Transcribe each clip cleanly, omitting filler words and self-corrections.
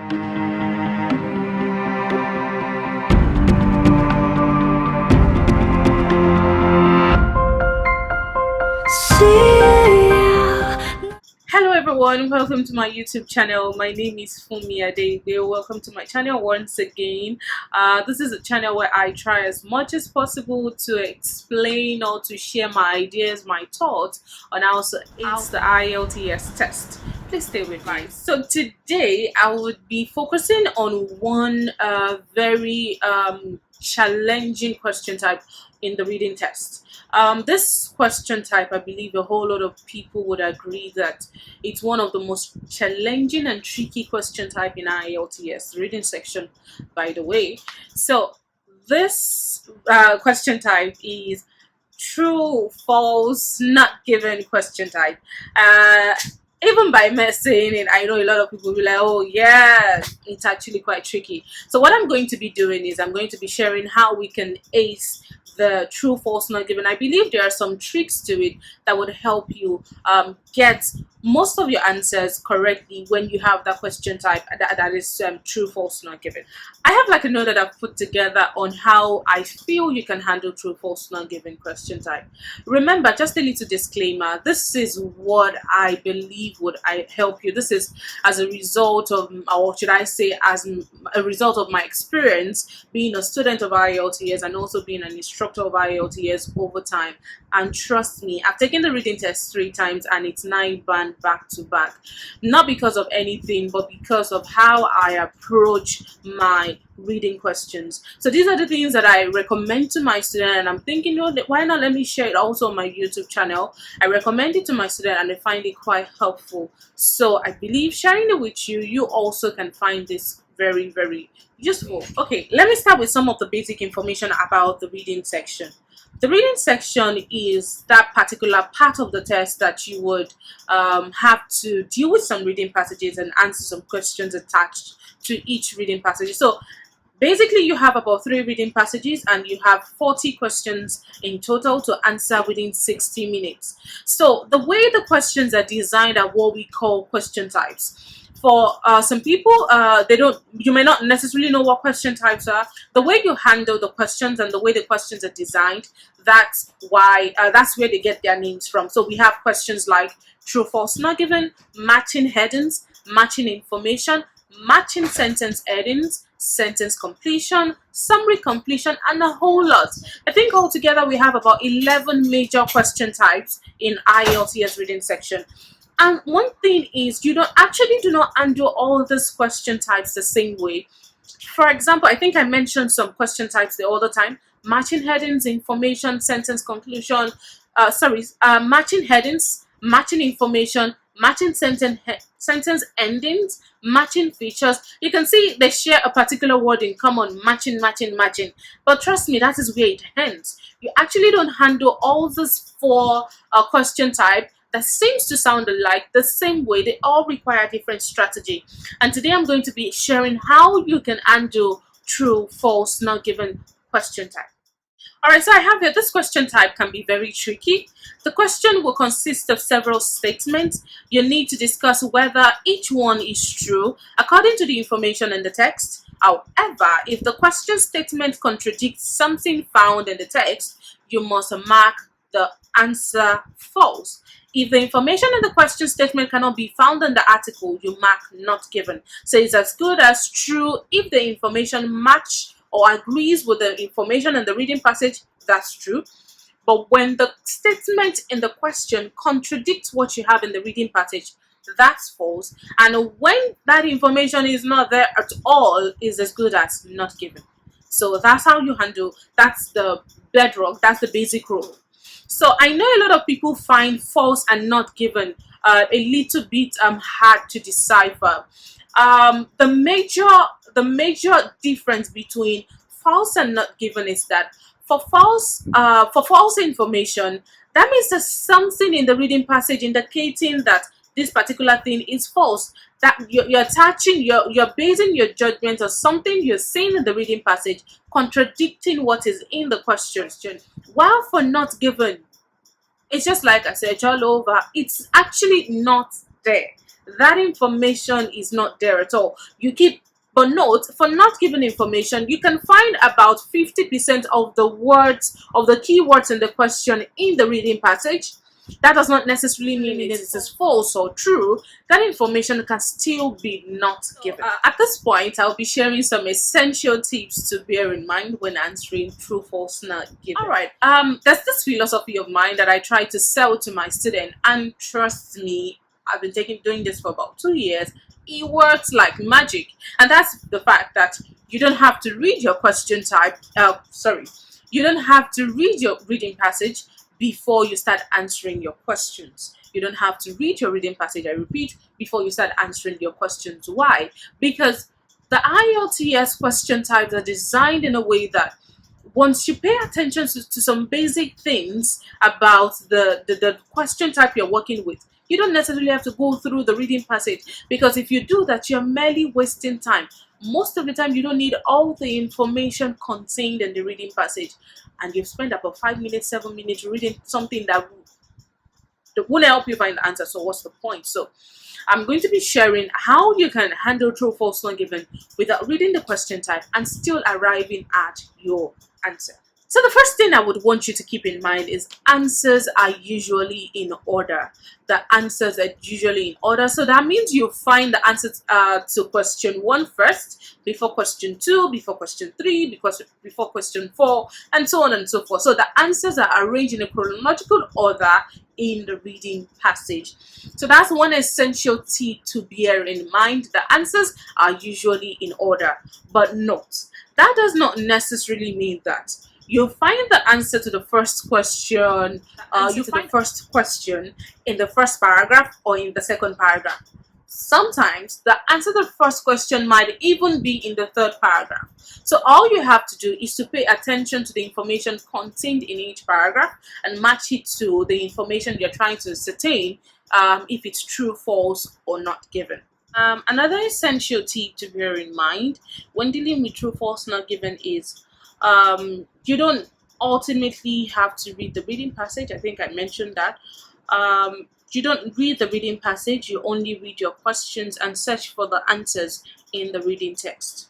Hello everyone, welcome to my YouTube channel. My name is Fumi Adebe. Welcome to my channel once again. This is a channel where I try as much as possible to explain or to share my ideas, my thoughts on how to ace the IELTS test. Please stay with me. So today I would be focusing on one very challenging question type in the reading test. This question type, I believe a whole lot of people would agree that it's one of the most challenging and tricky question type in IELTS reading section, by the way. So this question type is true, false, not given question type. Even by me saying it, I know a lot of people will be like, oh yeah, it's actually quite tricky. So what I'm going to be doing is I'm going to be sharing how we can ace the true, false, not given. I believe there are some tricks to it that would help you get most of your answers correctly when you have that question type that is true, false, not given. I have like a note that I've put together on how I feel you can handle true, false, not given question type. Remember, just a little disclaimer, this is what I believe would help you. This is as a result of, or should I say as a result of my experience being a student of IELTS and also being an instructor of IELTS over time. And trust me, I've taken the reading test 3 times and it's 9 band back to back. Not because of anything, but because of how I approach my reading questions. So these are the things that I recommend to my student, and I'm thinking, no, why not let me share it also on my YouTube channel. I recommend it to my student and they find it quite helpful. So I believe sharing it with you, you also can find this very, very useful. Okay, let me start with some of the basic information about the reading section. The reading section is that particular part of the test that you would have to deal with some reading passages and answer some questions attached to each reading passage. So basically you have about 3 reading passages and you have 40 questions in total to answer within 60 minutes. So the way the questions are designed are what we call question types. For some people, you may not necessarily know what question types are. The way you handle the questions and the way the questions are designed, that's where they get their names from. So we have questions like true, false, not given, matching headings, matching information, matching sentence headings, sentence completion, summary completion, and a whole lot. I think altogether we have about 11 major question types in IELTS reading section. And one thing is, you do not handle all these question types the same way. For example, I think I mentioned some question types the other time: matching headings, information, sentence conclusion. Matching headings, matching information, matching sentence endings, matching features. You can see they share a particular word in common: matching, matching, matching. But trust me, that is where it ends. You actually don't handle all these 4 question type that seems to sound alike the same way. They all require a different strategy. And today I'm going to be sharing how you can handle true, false, not given question type. Alright, so I have here, this question type can be very tricky. The question will consist of several statements. You need to discuss whether each one is true according to the information in the text. However, if the question statement contradicts something found in the text, you must mark the answer false. If the information in the question statement cannot be found in the article, you mark not given. So it's as good as true if the information matches or agrees with the information in the reading passage. That's true. But when the statement in the question contradicts what you have in the reading passage, that's false. And when that information is not there at all, is as good as not given. So that's how you handle, that's the bedrock, that's the basic rule. So I know a lot of people find false and not given a little bit hard to decipher. The major difference between false and not given is that for false information, that means there's something in the reading passage indicating that this particular thing is false. That you're basing your judgment on something you're seeing in the reading passage contradicting what is in the question. While for not given, it's just like I said all over, it's actually not there. that information is not there at all. You keep, but note, for not given information, you can find about 50% of the words, of the keywords in the question in the reading passage. That does not necessarily mean it is false or true. That information can still be not given. At this point, I'll be sharing some essential tips to bear in mind when answering true, false, not given. Alright, there's this philosophy of mine that I try to sell to my student, and trust me, I've been doing this for about 2 years. It works like magic, and that's the fact that you don't have to read your question type. You don't have to read your reading passage before you start answering your questions. You don't have to read your reading passage, I repeat, before you start answering your questions. Why? Because the IELTS question types are designed in a way that once you pay attention to some basic things about the question type you're working with, you don't necessarily have to go through the reading passage, because if you do that, you're merely wasting time. Most of the time, you don't need all the information contained in the reading passage, and you've spent about 5 minutes, 7 minutes reading something that won't help you find the answer. So what's the point? So I'm going to be sharing how you can handle true, false, not given without reading the question type and still arriving at your answer. So the first thing I would want you to keep in mind is answers are usually in order. The answers are usually in order. So that means you find the answers to question 1 first, before question 2, before question 3, before question 4, and so on and so forth. So the answers are arranged in a chronological order in the reading passage. So that's one essential tip to bear in mind. The answers are usually in order. But note, that does not necessarily mean that you'll find the answer to the first question, the first question in the first paragraph or in the second paragraph. Sometimes the answer to the first question might even be in the third paragraph. So all you have to do is to pay attention to the information contained in each paragraph and match it to the information you're trying to ascertain if it's true, false, or not given. Another essential tip to bear in mind when dealing with true, false, not given is you don't ultimately have to read the reading passage. I think I mentioned that. You don't read the reading passage, you only read your questions and search for the answers in the reading text.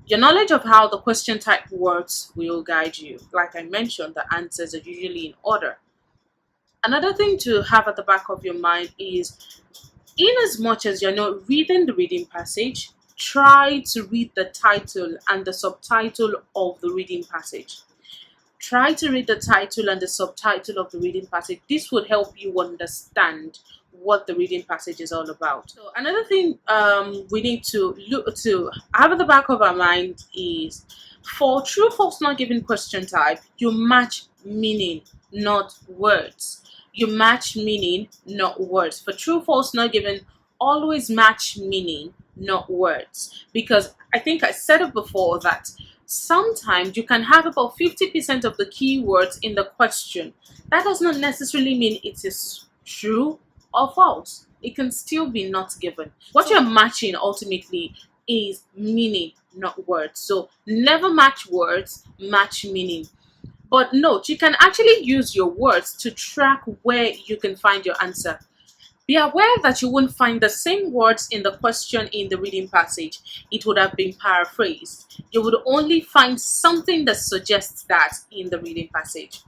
Your knowledge of how the question type works will guide you. Like I mentioned, the answers are usually in order. Another thing to have at the back of your mind is, in as much as you're not reading the reading passage, try to read the title and the subtitle of the reading passage. Try to read the title and the subtitle of the reading passage. This would help you understand what the reading passage is all about. So another thing we need to look to have at the back of our mind is, for true, false, not given question type, you match meaning, not words. You match meaning, not words. For true, false, not given, always match meaning, not words. Because I think I said it before that sometimes you can have about 50% of the keywords in the question. That does not necessarily mean it is true or false. It can still be not given. What you're matching ultimately is meaning, not words. So never match words, match meaning. But note, you can actually use your words to track where you can find your answer. Be aware that you won't find the same words in the question in the reading passage. It would have been paraphrased. You would only find something that suggests that in the reading passage.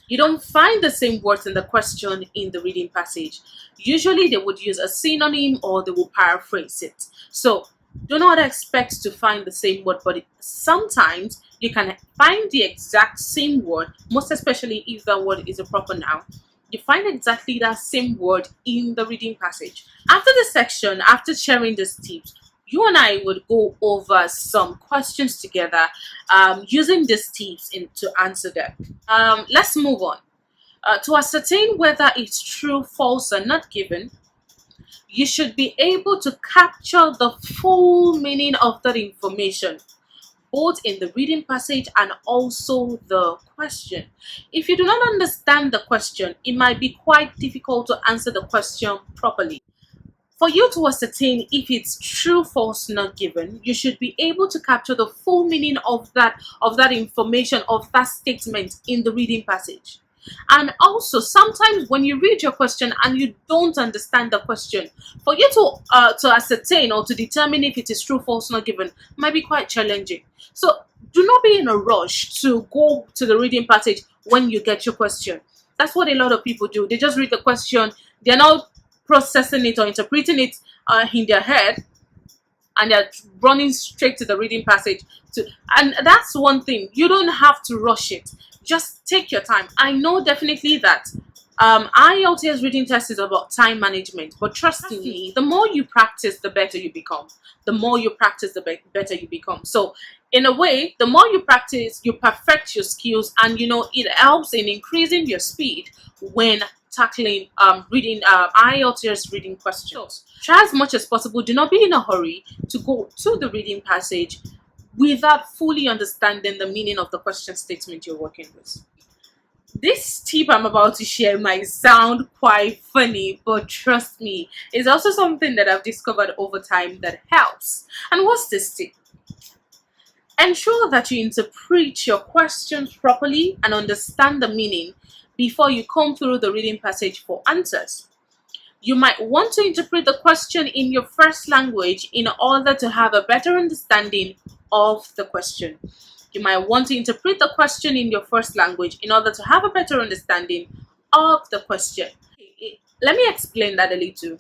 You don't find the same words in the question in the reading passage. Usually they would use a synonym or they will paraphrase it. So do not expect to find the same word, but sometimes you can find the exact same word, most especially if the word is a proper noun. You find exactly that same word in the reading passage. After this section, after sharing these tips, you and I would go over some questions together using these tips to answer them. Let's move on. To ascertain whether it's true, false, or not given, you should be able to capture the full meaning of that information, both in the reading passage and also the question. If you do not understand the question, it might be quite difficult to answer the question properly. For you to ascertain if it's true, false, not given, you should be able to capture the full meaning of that information, of that statement in the reading passage. And also, sometimes when you read your question and you don't understand the question, for you to ascertain or to determine if it is true, false, not given might be quite challenging. So do not be in a rush to go to the reading passage when you get your question. That's what a lot of people do. They just read the question, they're not processing it or interpreting it in their head, and they're running straight to the reading passage to, and that's one thing, you don't have to rush it. Just take your time. I know definitely that IELTS reading test is about time management, but trust me, the more you practice, the better you become. The more you practice, the better you become. So in a way, the more you practice, you perfect your skills, and it helps in increasing your speed when tackling reading IELTS reading questions. Try as much as possible. Do not be in a hurry to go to the reading passage without fully understanding the meaning of the question statement you're working with. This tip I'm about to share might sound quite funny, but trust me, it's also something that I've discovered over time that helps. And what's this tip? Ensure that you interpret your questions properly and understand the meaning before you come through the reading passage for answers. You might want to interpret the question in your first language in order to have a better understanding of the question. You might want to interpret the question in your first language in order to have a better understanding of the question. Let me explain that a little.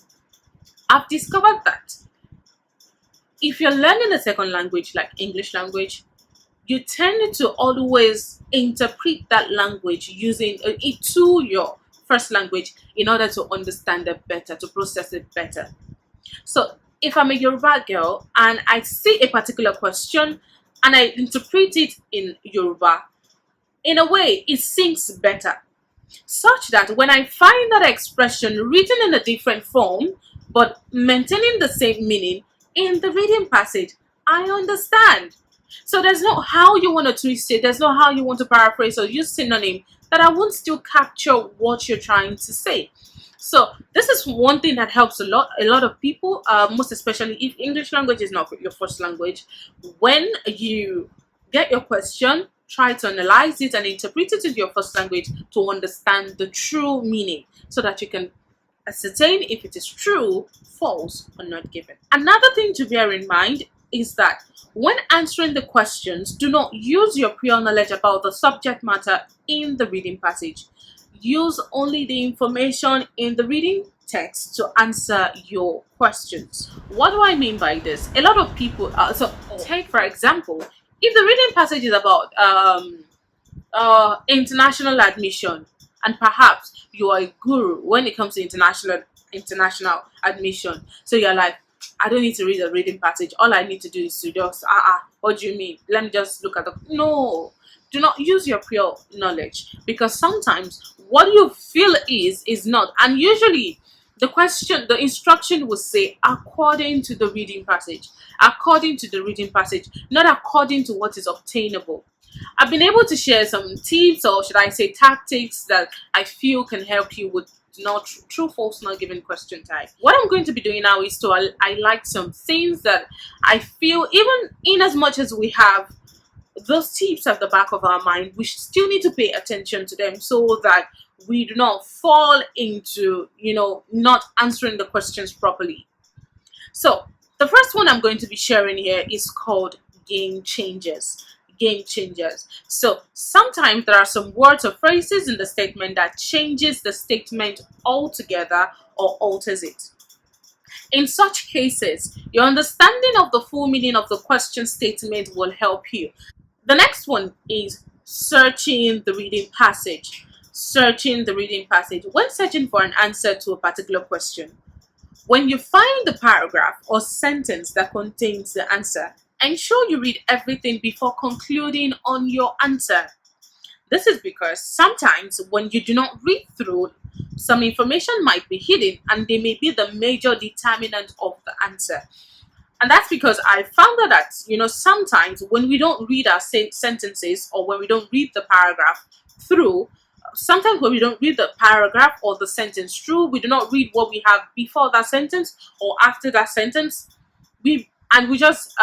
I've discovered that if you're learning a second language like English language, you tend to always interpret that language using it to your first language in order to understand it better, to process it better. So if I'm a Yoruba girl and I see a particular question and I interpret it in Yoruba, in a way it sinks better, such that when I find that expression written in a different form but maintaining the same meaning in the reading passage, I understand. So there's no how you want to twist it, there's no how you want to paraphrase or use synonym that I won't still capture what you're trying to say. So this is one thing that helps a lot of people, most especially if English language is not your first language. When you get your question, try to analyze it and interpret it in your first language to understand the true meaning so that you can ascertain if it is true, false, or not given. Another thing to bear in mind is that when answering the questions, do not use your prior knowledge about the subject matter in the reading passage. Use only the information in the reading text to answer your questions. What do I mean by this? A lot of people, take for example, if the reading passage is about international admission, and perhaps you are a guru when it comes to international admission, so you're like, I don't need to read the reading passage. All I need to do is to just what do you mean? Let me just look at the no. Do not use your prior knowledge, because sometimes what you feel is not, and usually the instruction will say according to the reading passage, not according to what is obtainable. I've been able to share some tips, or should I say tactics, that I feel can help you with not true, false, not given question type. What I'm going to be doing now is to highlight some things that I feel, even in as much as we have those tips at the back of our mind, we still need to pay attention to them so that we do not fall into not answering the questions properly. So the first one I'm going to be sharing here is called game changers. So sometimes there are some words or phrases in the statement that changes the statement altogether or alters it. In such cases, your understanding of the full meaning of the question statement will help you. The next one is searching the reading passage. When searching for an answer to a particular question, when you find the paragraph or sentence that contains the answer, ensure you read everything before concluding on your answer. This is because sometimes when you do not read through, some information might be hidden and they may be the major determinant of the answer. And that's because I found that sometimes when we don't read our sentences, or when we don't read the paragraph through, sometimes when we don't read the paragraph or the sentence through, we do not read what we have before that sentence or after that sentence. We just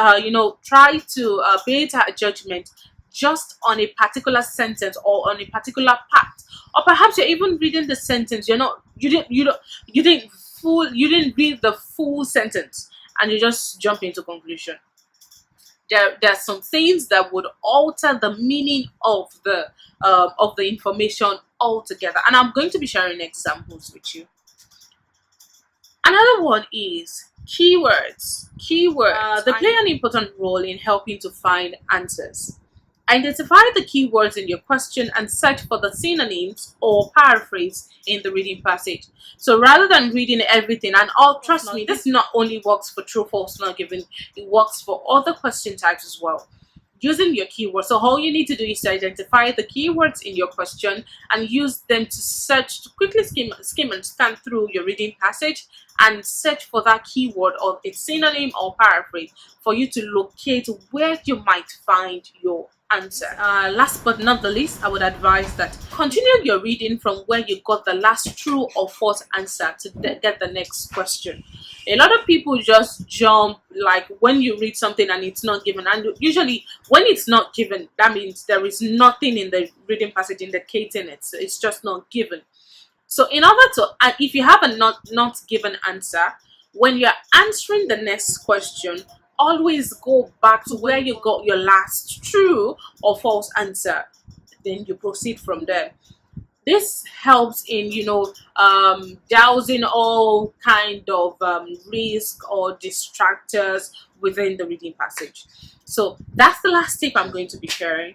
try to base our judgment just on a particular sentence or on a particular part or perhaps you're even reading the sentence. You didn't read the full sentence, and you just jump into conclusion. There are some things that would alter the meaning of the information altogether, and I'm going to be sharing examples with you. Another one is keywords. They play an important role in helping to find answers. Identify the keywords in your question and search for the synonyms or paraphrase in the reading passage. So rather than reading everything, and trust me, this not only works for true, false, not given, it works for other question types as well. Using your keywords. So all you need to do is to identify the keywords in your question and use them to search, to quickly skim and scan through your reading passage and search for that keyword or its synonym or paraphrase for you to locate where you might find your answer. Last but not the least, I would advise that continue your reading from where you got the last true or false answer to get the next question. A lot of people just jump, like when you read something and it's not given, and usually when it's not given, that means there is nothing in the reading passage indicating it, so it's just not given. So in order to, and if you have a not given answer, when you're answering the next question, always go back to where you got your last true or false answer. Then you proceed from there. This helps in, dousing all kind of risk or distractors within the reading passage. So that's the last tip I'm going to be sharing.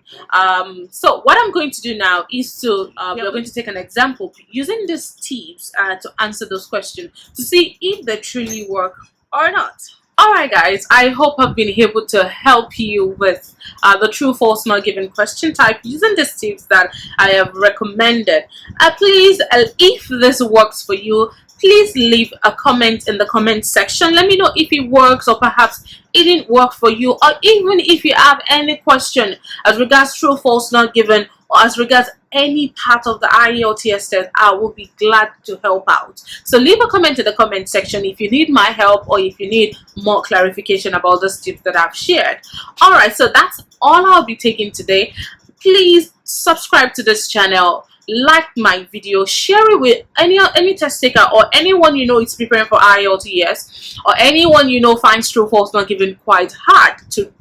So what I'm going to do now is to we're going to take an example using these tips to answer those questions to see if they truly work or not. Alright guys, I hope I've been able to help you with the true, false, not given question type using the tips that I have recommended. Please, if this works for you, please leave a comment in the comment section. Let me know if it works or perhaps it didn't work for you, or even if you have any question as regards true, false, not given, or as regards any part of the IELTS test. I will be glad to help out. So leave a comment in the comment section if you need my help or if you need more clarification about the tips that I've shared. Alright, so that's all I'll be taking today. Please subscribe to this channel, like my video, share it with any test taker or anyone you know is preparing for IELTS, or anyone you know finds true, false, not given quite hard to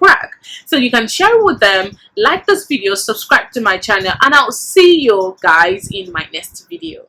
crack. So you can share it with them, like this video, subscribe to my channel, and I'll see you guys in my next video.